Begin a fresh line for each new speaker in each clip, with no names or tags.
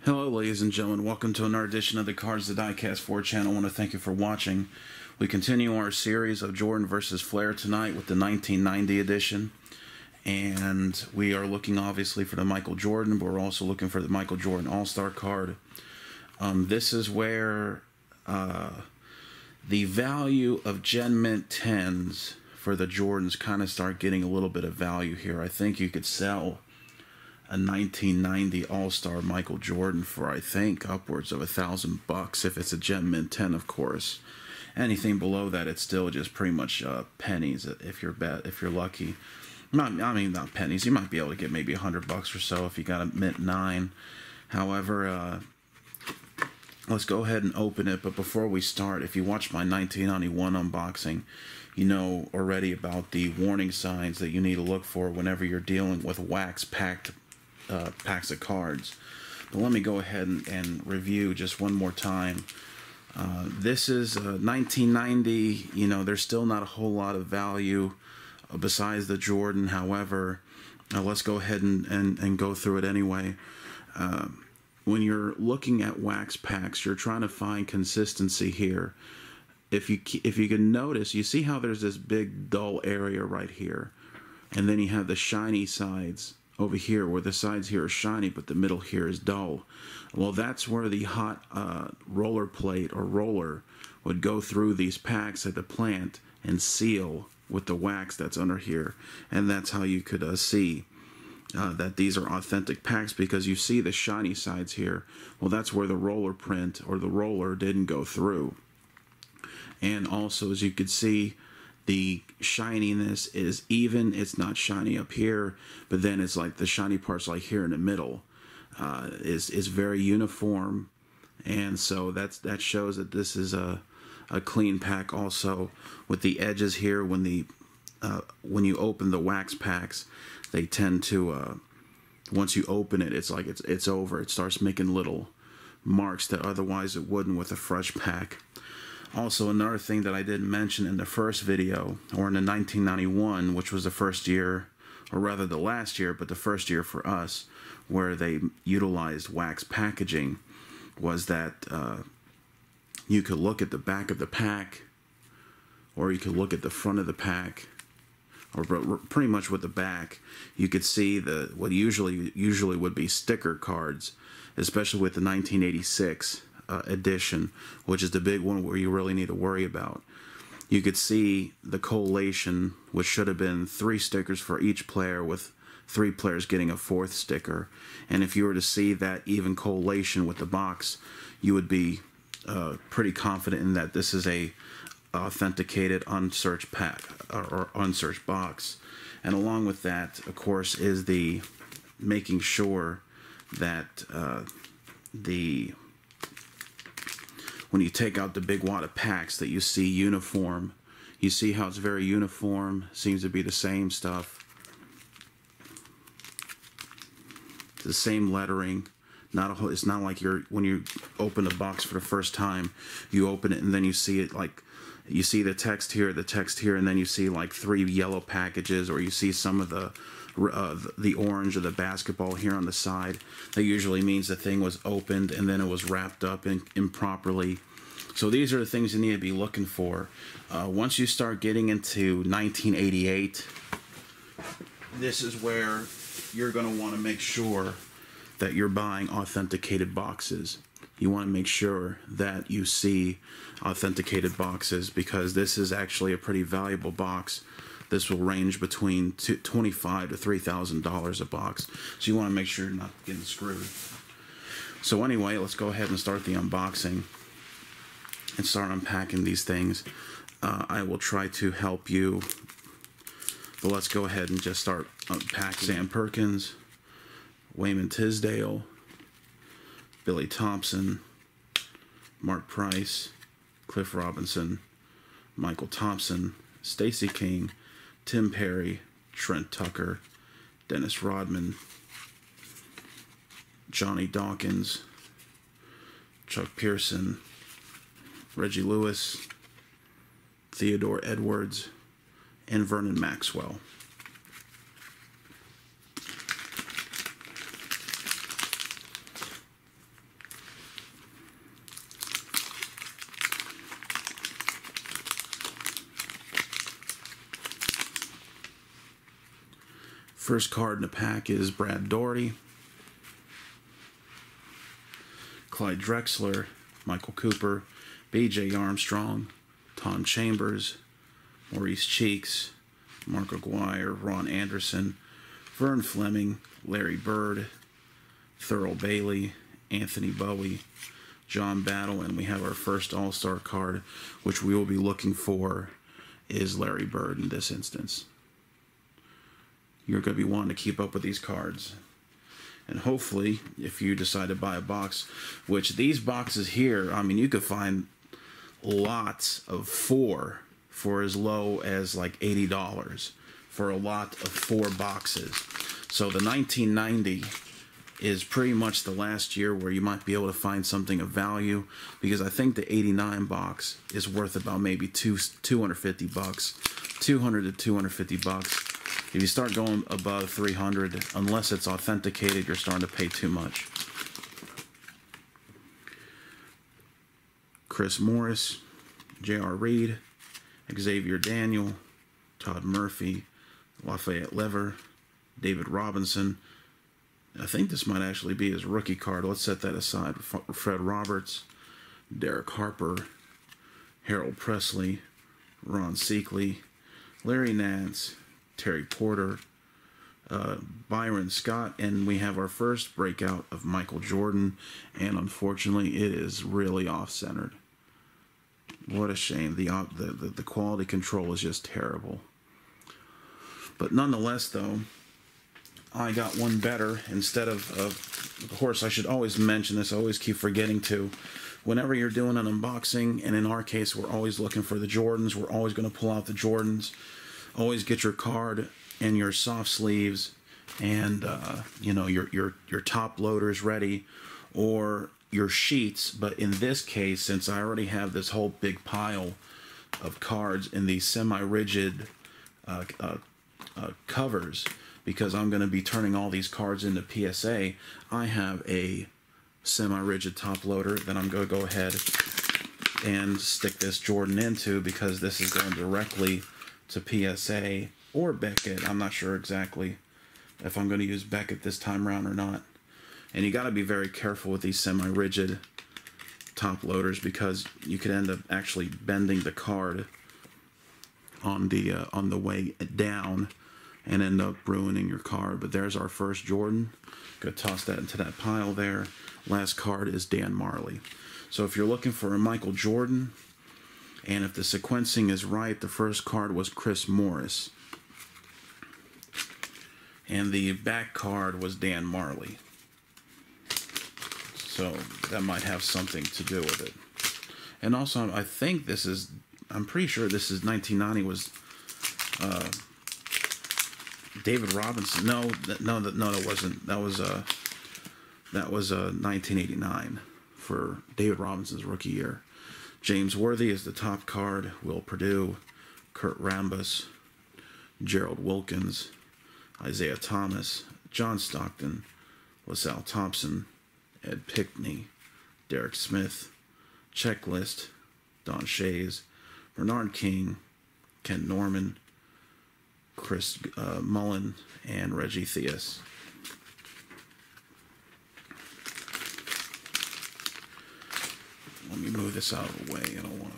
Hello ladies and gentlemen, welcome to another edition of the Cards the Diecast 4 channel. I want to thank you for watching. We continue our series of Jordan versus Flair tonight with the 1990 edition. And we are looking obviously for the Michael Jordan, but we're also looking for the Michael Jordan All-Star card. This is where the value of Gen Mint 10s for the Jordans kind of start getting a little bit of value here. I think you could sell a 1990 All-Star Michael Jordan for, I think, upwards of $1,000 if it's a Gen Mint 10, of course. Anything below that, it's still just pretty much pennies if you're lucky. Not pennies. You might be able to get maybe $100 or so if you got a Mint 9. However, let's go ahead and open it. But before we start, if you watch my 1991 unboxing, you know already about the warning signs that you need to look for whenever you're dealing with wax-packed packs of cards. But let me go ahead and review just one more time. This is 1990. You know, there's still not a whole lot of value besides the Jordan. However, let's go ahead and go through it anyway. When you're looking at wax packs, you're trying to find consistency here. If you can notice, you see how there's this big dull area right here, and then you have the shiny sides over here, where the sides here are shiny but the middle here is dull. Well, that's where the hot roller plate or roller would go through these packs at the plant and seal with the wax that's under here, and that's how you could see that these are authentic packs, because you see the shiny sides here. Well, that's where the roller print or the roller didn't go through. And also, as you could see, the shininess is even. It's not shiny up here, but then it's like the shiny parts like here in the middle is very uniform, and so that shows that this is a clean pack. Also, with the edges here, when you open the wax packs, they tend to once you open it, it's like it's over. It starts making little marks that otherwise it wouldn't with a fresh pack. Also, another thing that I didn't mention in the first video, or in the 1991, which was the first year, or rather the last year, but the first year for us, where they utilized wax packaging, was that you could look at the back of the pack, or you could look at the front of the pack, or pretty much with the back, you could see what usually would be sticker cards, especially with the 1986 edition, which is the big one where you really need to worry about. You could see the collation, which should have been 3 stickers for each player, with 3 players getting a 4th sticker. And if you were to see that even collation with the box, you would be pretty confident in that this is a authenticated unsearched pack or unsearched box. And along with that, of course, is the making sure that when you take out the big wad of packs, that you see uniform. You see how it's very uniform, seems to be the same stuff. The same lettering. It's not like when you open a box for the first time, you open it and then you see it like, you see the text here, and then you see like 3 yellow packages, or you see some of the orange of the basketball here on the side. That usually means the thing was opened and then it was wrapped up improperly. So these are the things you need to be looking for. Once you start getting into 1988, this is where you're going to want to make sure that you're buying authenticated boxes. You want to make sure that you see authenticated boxes, because this is actually a pretty valuable box. This will range between $25,000 to $3,000 a box. So you want to make sure you're not getting screwed. So anyway, let's go ahead and start the unboxing and start unpacking these things. I will try to help you, but let's go ahead and just start unpacking. Sam Perkins, Wayman Tisdale, Billy Thompson, Mark Price, Cliff Robinson, Michael Thompson, Stacey King, Tim Perry, Trent Tucker, Dennis Rodman, Johnny Dawkins, Chuck Pearson, Reggie Lewis, Theodore Edwards, and Vernon Maxwell. First card in the pack is Brad Daugherty, Clyde Drexler, Michael Cooper, B.J. Armstrong, Tom Chambers, Maurice Cheeks, Mark Aguirre, Ron Anderson, Vern Fleming, Larry Bird, Thurl Bailey, Anthony Bowie, John Battle, and we have our first All-Star card, which we will be looking for, is Larry Bird in this instance. You're going to be wanting to keep up with these cards. And hopefully, if you decide to buy a box, which these boxes here, I mean, you could find lots of 4 for as low as like $80 for a lot of 4 boxes. So the 1990 is pretty much the last year where you might be able to find something of value, because I think the 89 box is worth about maybe $250, 200 to 250 bucks. If you start going above 300, unless it's authenticated, you're starting to pay too much. Chris Morris, J.R. Reed, Xavier Daniel, Todd Murphy, Lafayette Lever, David Robinson. I think this might actually be his rookie card. Let's set that aside. Fred Roberts, Derek Harper, Harold Presley, Ron Seekley, Larry Nance, Terry Porter, Byron Scott, and we have our first breakout of Michael Jordan, and unfortunately it is really off-centered. What a shame. The quality control is just terrible. But nonetheless, though, I got one better. Instead of course, I should always mention this, I always keep forgetting to. Whenever you're doing an unboxing, and in our case, we're always looking for the Jordans, we're always going to pull out the Jordans. Always get your card and your soft sleeves and you know, your top loaders ready, or your sheets. But in this case, since I already have this whole big pile of cards in these semi-rigid covers, because I'm going to be turning all these cards into PSA, I have a semi-rigid top loader that I'm going to go ahead and stick this Jordan into, because this is going directly to PSA or Beckett. I'm not sure exactly if I'm going to use Beckett this time around or not. And you got to be very careful with these semi-rigid top loaders, because you could end up actually bending the card on the way down and end up ruining your card. But there's our first Jordan. Go toss that into that pile there. Last card is Dan Marley. So if you're looking for a Michael Jordan, and if the sequencing is right, the first card was Chris Morris, and the back card was Dan Marley. So that might have something to do with it. And also, I think this is, I'm pretty sure this is 1990 was David Robinson. No, that wasn't. That was 1989 for David Robinson's rookie year. James Worthy is the top card. Will Perdue, Kurt Rambis, Gerald Wilkins, Isaiah Thomas, John Stockton, LaSalle Thompson, Ed Pinkney, Derek Smith, Checklist, Don Shays, Bernard King, Ken Norman, Chris Mullen, and Reggie Theus. Let me move this out of the way. I don't want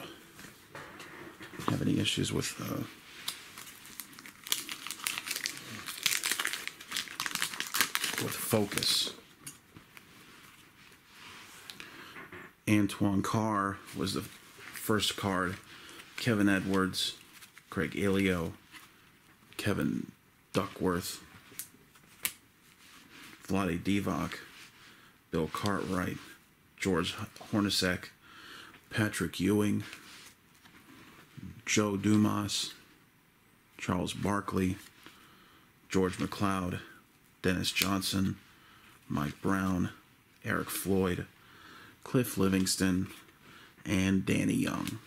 to have any issues with focus. Antoine Carr was the first card. Kevin Edwards, Craig Elio, Kevin Duckworth, Vlade Divac, Bill Cartwright, George Hornacek, Patrick Ewing, Joe Dumas, Charles Barkley, George McLeod, Dennis Johnson, Mike Brown, Eric Floyd, Cliff Livingston, and Danny Young.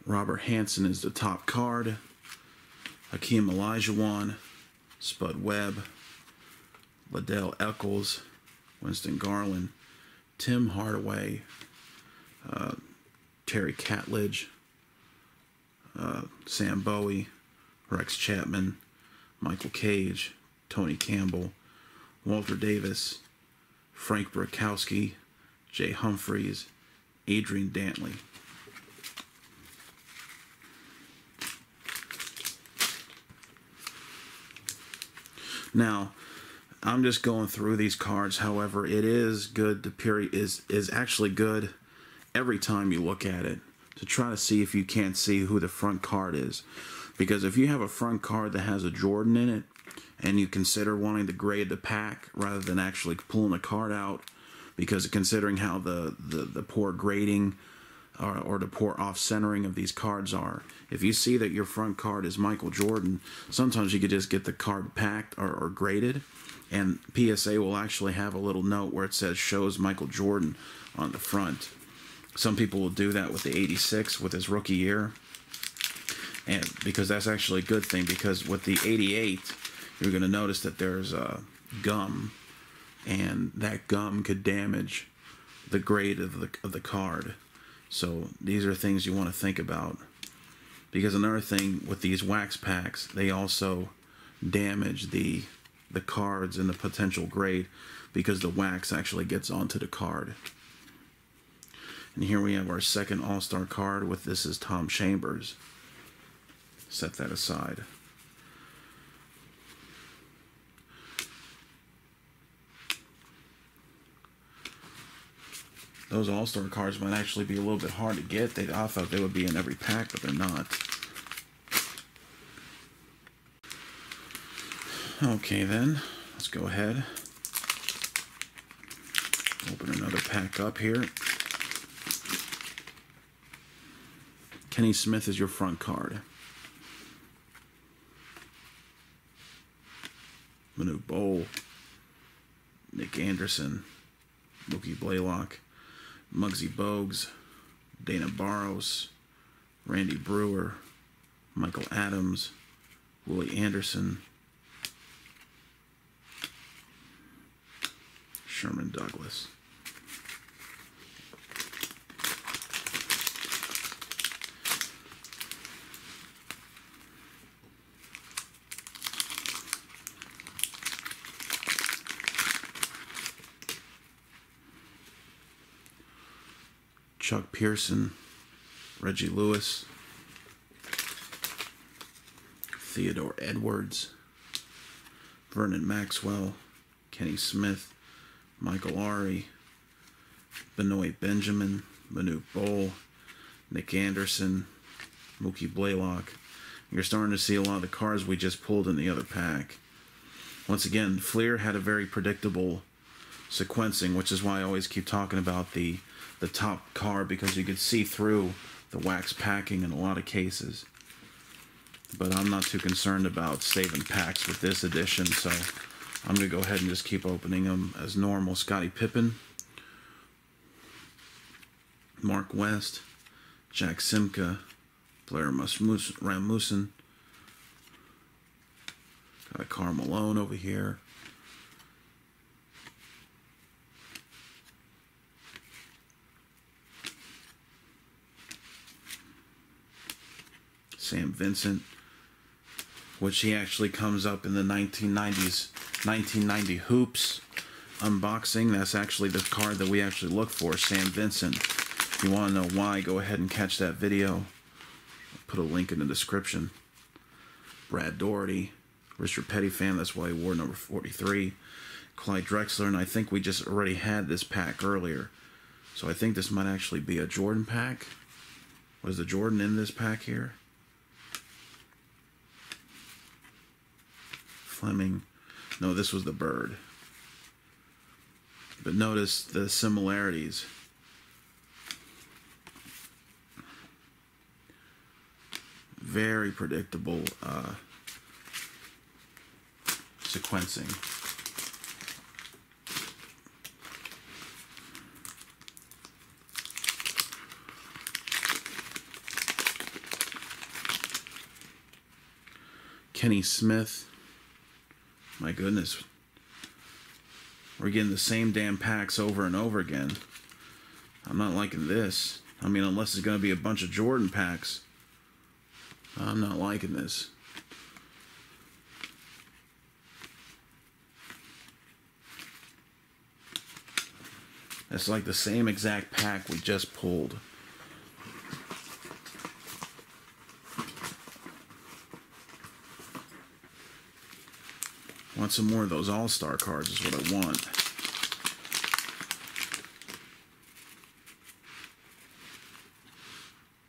Robert Hansen is the top card. Hakeem Olajuwon, Spud Webb, Liddell Eccles, Winston Garland, Tim Hardaway, Terry Catledge, Sam Bowie, Rex Chapman, Michael Cage, Tony Campbell, Walter Davis, Frank Brakowski, Jay Humphreys, Adrian Dantley. Now, I'm just going through these cards. However, it is good to is actually good every time you look at it to try to see if you can't see who the front card is. Because if you have a front card that has a Jordan in it and you consider wanting to grade the pack rather than actually pulling the card out, because considering how the poor grading or the poor off-centering of these cards are. If you see that your front card is Michael Jordan, sometimes you could just get the card packed or graded, and PSA will actually have a little note where it says shows Michael Jordan on the front. Some people will do that with the 86 with his rookie year, and because that's actually a good thing, because with the 88, you're going to notice that there's gum, and that gum could damage the grade of the card. So these are things you want to think about. Because another thing with these wax packs, they also damage the cards and the potential grade because the wax actually gets onto the card. And here we have our second All-Star card with this is Tom Chambers. Set that aside. Those All-Star cards might actually be a little bit hard to get. I thought they would be in every pack, but they're not. Okay then, let's go ahead. Open another pack up here. Kenny Smith is your front card. Manute Bol, Nick Anderson, Mookie Blaylock, Muggsy Bogues, Dana Barros, Randy Brewer, Michael Adams, Willie Anderson, Sherman Douglas. Chuck Pearson, Reggie Lewis, Theodore Edwards, Vernon Maxwell, Kenny Smith, Michael Ari, Benoit Benjamin, Manute Bol, Nick Anderson, Mookie Blaylock. You're starting to see a lot of the cards we just pulled in the other pack. Once again, Fleer had a very predictable sequencing, which is why I always keep talking about the top card, because you could see through the wax packing in a lot of cases. But I'm not too concerned about saving packs with this edition, so I'm going to go ahead and just keep opening them as normal. Scottie Pippen, Mark West, Jack Simka, Blair Rasmussen, got a Karl Malone over here, Sam Vincent, which he actually comes up in the 1990 Hoops unboxing. That's actually the card that we actually look for, Sam Vincent. If you want to know why, go ahead and catch that video. I'll put a link in the description. Brad Daugherty, Richard Petty fan, that's why he wore number 43. Clyde Drexler, and I think we just already had this pack earlier. So I think this might actually be a Jordan pack. Was the Jordan in this pack here? Fleming. No, this was the Bird. But notice the similarities. Very predictable sequencing. Kenny Smith. My goodness. We're getting the same damn packs over and over again. I'm not liking this. I mean, unless it's going to be a bunch of Jordan packs. I'm not liking this. It's like the same exact pack we just pulled. Want some more of those All-Star cards is what I want.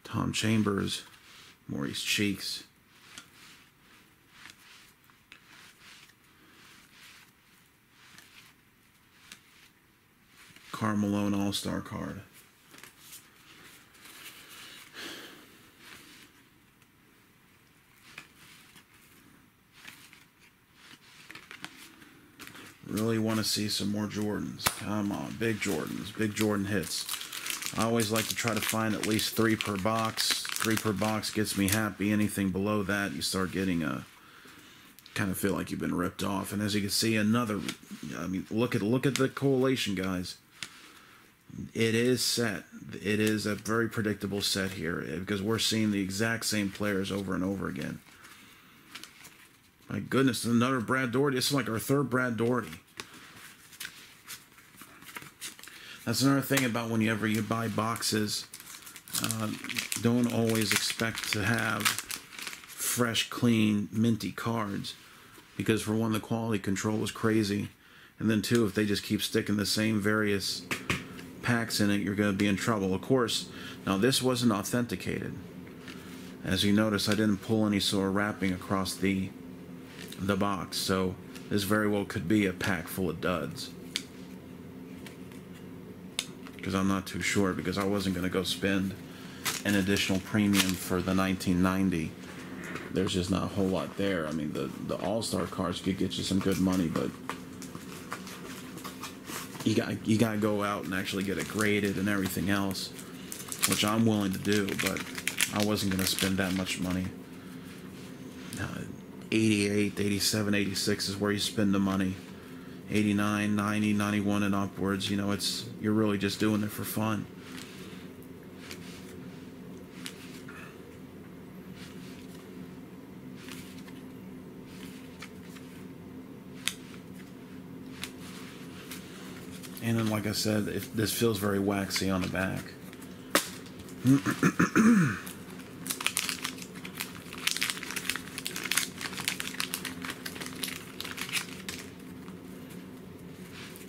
Tom Chambers, Maurice Cheeks. Karl Malone All-Star card. Really want to see some more Jordans. Come on, big Jordans, big Jordan hits. I always like to try to find at least 3 per box. 3 per box gets me happy. Anything below that, you start getting a kind of feel like you've been ripped off. And as you can see, another. I mean, look at the correlation, guys. It is set. It is a very predictable set here because we're seeing the exact same players over and over again. My goodness, another Brad Daugherty. This is like our 3rd Brad Daugherty. That's another thing about whenever you buy boxes. Don't always expect to have fresh, clean, minty cards. Because for one, the quality control is crazy. And then two, if they just keep sticking the same various packs in it, you're going to be in trouble. Of course, now this wasn't authenticated. As you notice, I didn't pull any sort of wrapping across the box, so this very well could be a pack full of duds. Because I'm not too sure, because I wasn't going to go spend an additional premium for the 1990. There's just not a whole lot there. I mean, the All-Star cards could get you some good money, but you got to go out and actually get it graded and everything else, which I'm willing to do, but I wasn't going to spend that much money. 88, 87, 86 is where you spend the money. 89, 90, 91 and upwards, you know, you're really just doing it for fun. And then, like I said, this feels very waxy on the back.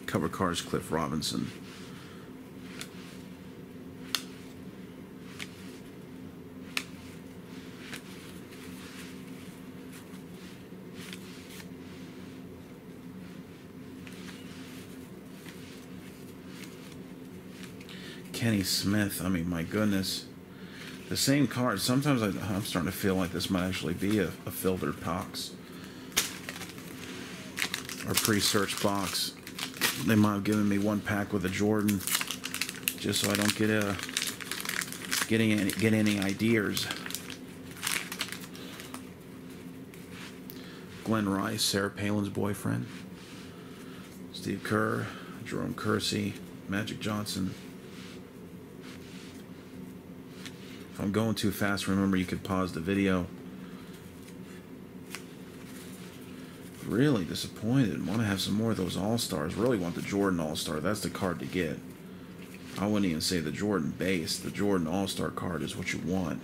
Cover cards, Cliff Robinson. Kenny Smith. I mean, my goodness. The same card. Sometimes I'm starting to feel like this might actually be a filtered box. Or pre-searched box. They might have given me one pack with a Jordan, just so I don't get any ideas. Glenn Rice, Sarah Palin's boyfriend. Steve Kerr, Jerome Kersey, Magic Johnson. If I'm going too fast, remember you could pause the video. Really disappointed. Want to have some more of those All-Stars. Really want the Jordan All-Star. That's the card to get. I wouldn't even say the Jordan base. The Jordan All-Star card is what you want.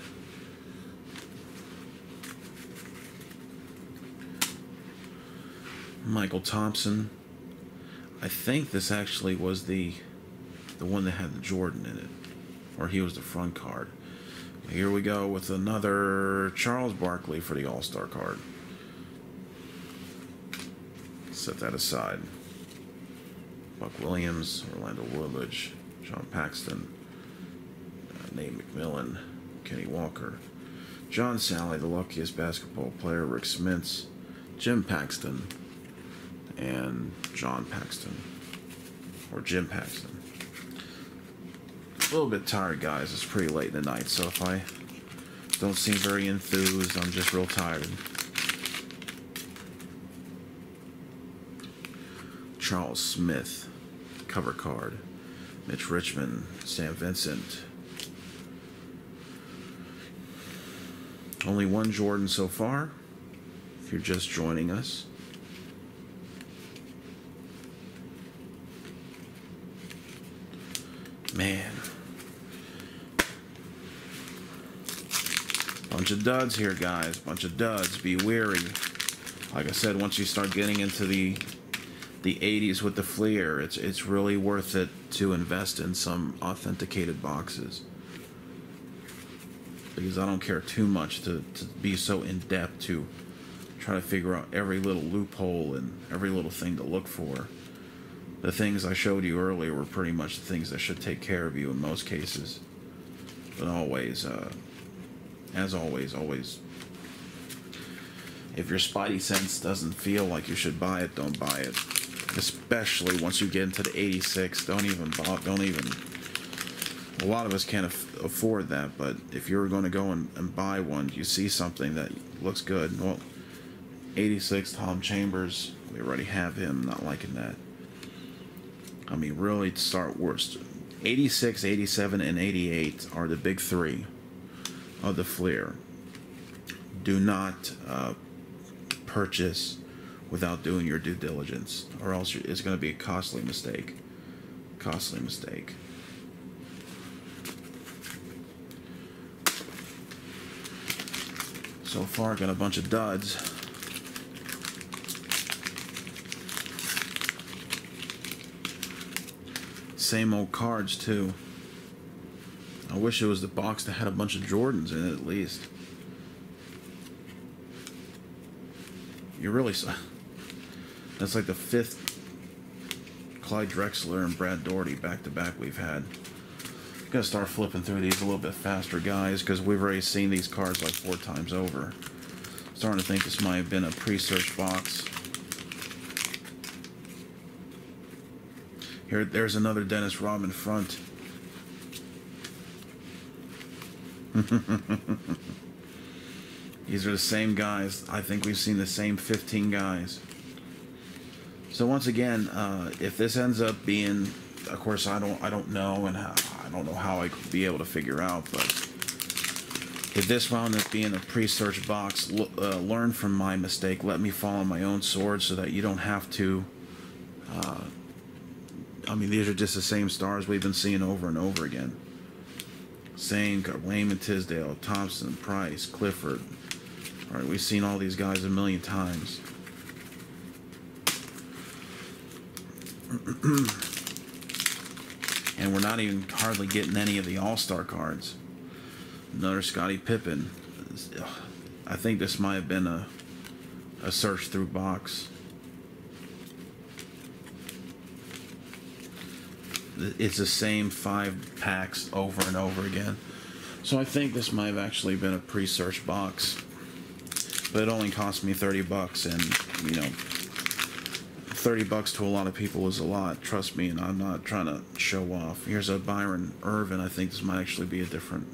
Michael Thompson. I think this actually was the one that had the Jordan in it. Or he was the front card. Here we go with another Charles Barkley for the All-Star card. Set that aside. Buck Williams, Orlando Woodbridge, John Paxton, Nate McMillan, Kenny Walker, John Sally, the luckiest basketball player, Rick Smits, Jim Paxton, and John Paxton, or Jim Paxton. A little bit tired, guys. It's pretty late in the night, so if I don't seem very enthused, I'm just real tired. Charles Smith, cover card. Mitch Richmond, Sam Vincent. Only one Jordan so far, if you're just joining us. Man. Bunch of duds here, guys. Bunch of duds. Be wary. Like I said, once you start getting into the 80s with the Fleer, it's really worth it to invest in some authenticated boxes. Because I don't care too much to be so in-depth to try to figure out every little loophole and every little thing to look for. The things I showed you earlier were pretty much the things that should take care of you in most cases. But always, as always, if your spidey sense doesn't feel like you should buy it, don't buy it. Especially once you get into the 86, don't even. A lot of us can't afford that, but if you're going to go and buy one, you see something that looks good. Well, 86 Tom Chambers, we already have him. Not liking that. I mean, really, to start worst. 86, 87, and 88 are the big three of the Fleer. Do not purchase without doing your due diligence, or else it's going to be a costly mistake. Costly mistake. So far, got a bunch of duds. Same old cards, too. I wish it was the box that had a bunch of Jordans in it, at least. You really saw. That's like the 5th Clyde Drexler and Brad Daugherty back-to-back we've had. Gotta start flipping through these a little bit faster, guys, because we've already seen these cards like 4 times over. Starting to think this might have been a pre-searched box. There's another Dennis Rodman front. These are the same guys. I think we've seen the same 15 guys. So once again, if this ends up being, of course, I don't know, and I don't know how I could be able to figure out, but if this wound up being a pre-searched box, learn from my mistake. Let me fall on my own sword so that you don't have to. I mean, these are just the same stars we've been seeing over and over again. Same, Wayman Tisdale, Thompson, Price, Clifford. All right, we've seen all these guys a million times. And we're not even hardly getting any of the All-Star cards. Another Scottie Pippen. I think this might have been a search through box. It's the same 5 packs over and over again. So I think this might have actually been a pre-search box. But it only cost me $30, and, you know, $30 to a lot of people is a lot. Trust me, and I'm not trying to show off. Here's a Byron Irvin. I think this might actually be a different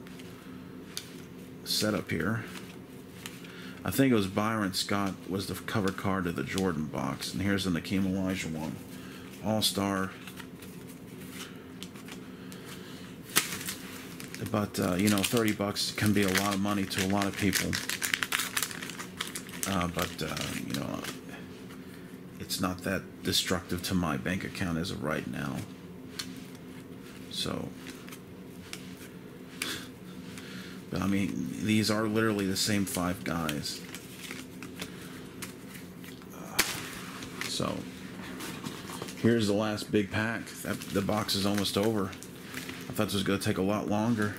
setup here. I think it was Byron Scott was the cover card of the Jordan box. And here's the Nakeem Elijah one. All-Star. But, you know, $30 can be a lot of money to a lot of people. You know, it's not that destructive to my bank account as of right now. So, but I mean, these are literally the same 5 guys. So, here's the last big pack. The box is almost over. I thought this was going to take a lot longer.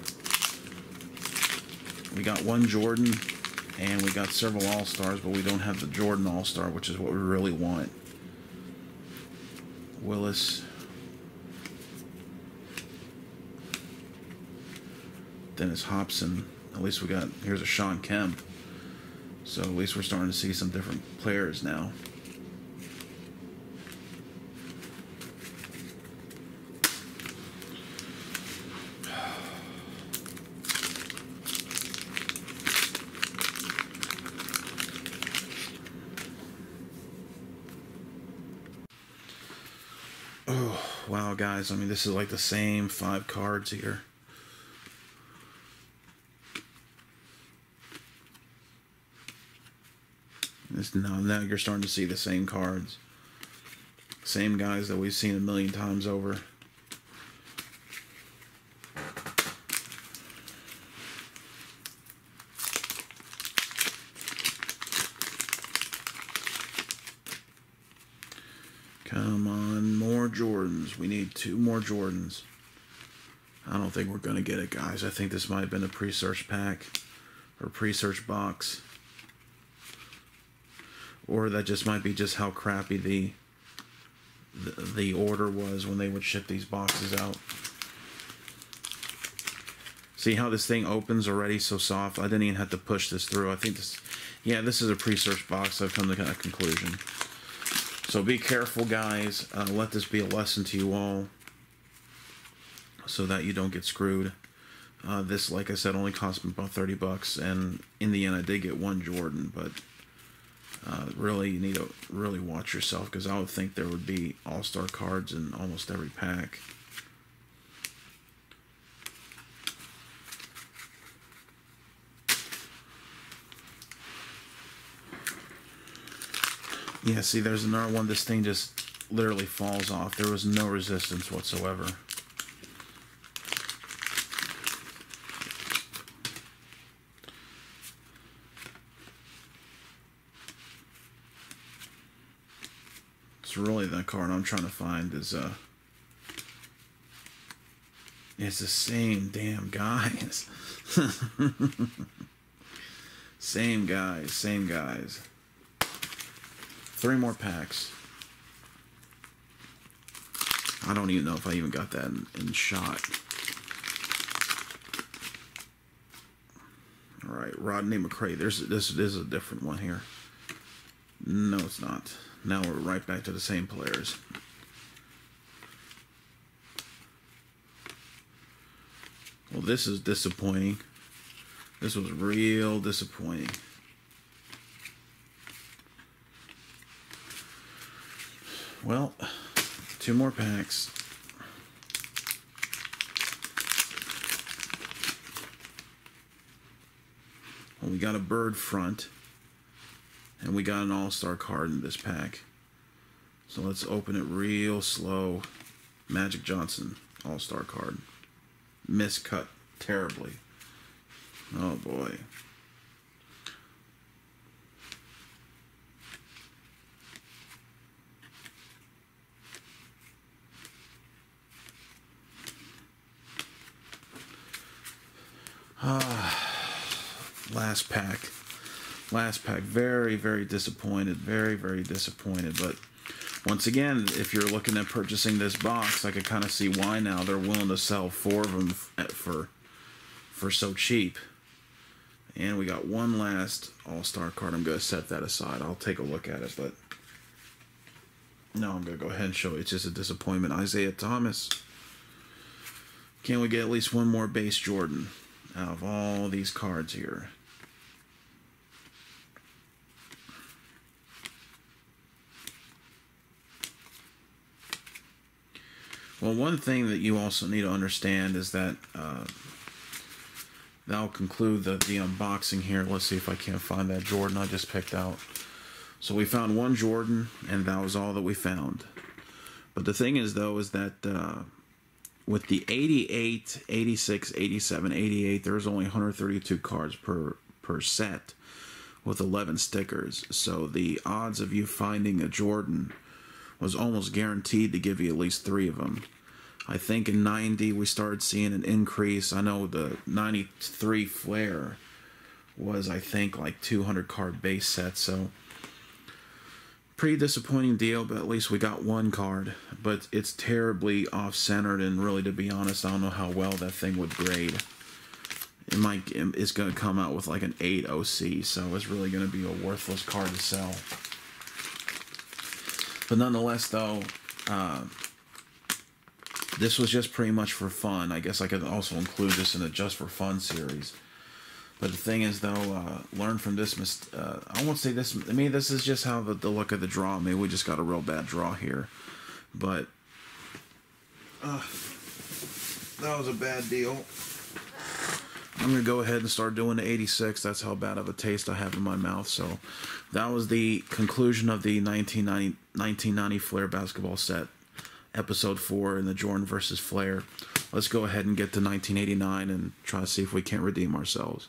We got one Jordan, and we got several All-Stars, but we don't have the Jordan All-Star, which is what we really want. Willis. Dennis Hobson. At least we got, here's a Sean Kemp. So at least we're starting to see some different players now. Oh, wow, guys. I mean, this is like the same 5 cards here. Now you're starting to see the same cards. Same guys that we've seen a million times over. Come on, more Jordans. We need 2 more Jordans. I don't think we're going to get it, guys. I think this might have been a pre-search pack or pre-search box. Or that just might be just how crappy the order was when they would ship these boxes out. See how this thing opens already so soft? I didn't even have to push this through. I think this, yeah, this is a pre-search box. I've come to that conclusion. So be careful, guys. Let this be a lesson to you all so that you don't get screwed. This, like I said, only cost me about 30 bucks, and in the end I did get 1 Jordan, but really you need to really watch yourself, because I would think there would be all-star cards in almost every pack. Yeah, see, there's another one. This thing just literally falls off. There was no resistance whatsoever. It's really the card I'm trying to find is it's the same damn guys. Same guys, same guys. 3 more packs. I don't even know if I even got that in shot. Alright, Rodney McRae. This is a different one here. No, it's not. Now we're right back to the same players. Well, this is disappointing. This was real disappointing. Well, 2 more packs. Well, we got a bird front, and we got an all-star card in this pack. So let's open it real slow. Magic Johnson, all-star card. Miscut terribly. Oh boy. Last pack. Very, very disappointed. Very, very disappointed. But once again, if you're looking at purchasing this box, I can kind of see why now they're willing to sell 4 of them for so cheap. And we got one last all-star card. I'm going to set that aside. I'll take a look at it, but no, I'm going to go ahead and show you. It's just a disappointment. Isaiah Thomas. Can we get at least one more base Jordan out of all these cards here? Well, one thing that you also need to understand is that that'll conclude the unboxing here. Let's see if I can't find that Jordan I just picked out. So we found 1 Jordan, and that was all that we found. But the thing is, though, is that with the 88, 86, 87, 88, there's only 132 cards per set with 11 stickers. So the odds of you finding a Jordan was almost guaranteed to give you at least 3 of them. I think in 90 we started seeing an increase. I know the 93 Flair was, I think, like 200 card base set. So pretty disappointing deal, but at least we got 1 card. But it's terribly off-centered, and really, to be honest, I don't know how well that thing would grade. It's going to come out with like an 8 OC, so it's really going to be a worthless card to sell. But nonetheless, though, this was just pretty much for fun. I guess I could also include this in a just for fun series. But the thing is, though, learn from this. I won't say this. I mean, this is just how the look of the draw. Maybe we just got a real bad draw here. But That was a bad deal. I'm going to go ahead and start doing the 86. That's how bad of a taste I have in my mouth. So that was the conclusion of the 1990 Flair basketball set, episode 4 in the Jordan versus Flair. Let's go ahead and get to 1989 and try to see if we can't redeem ourselves.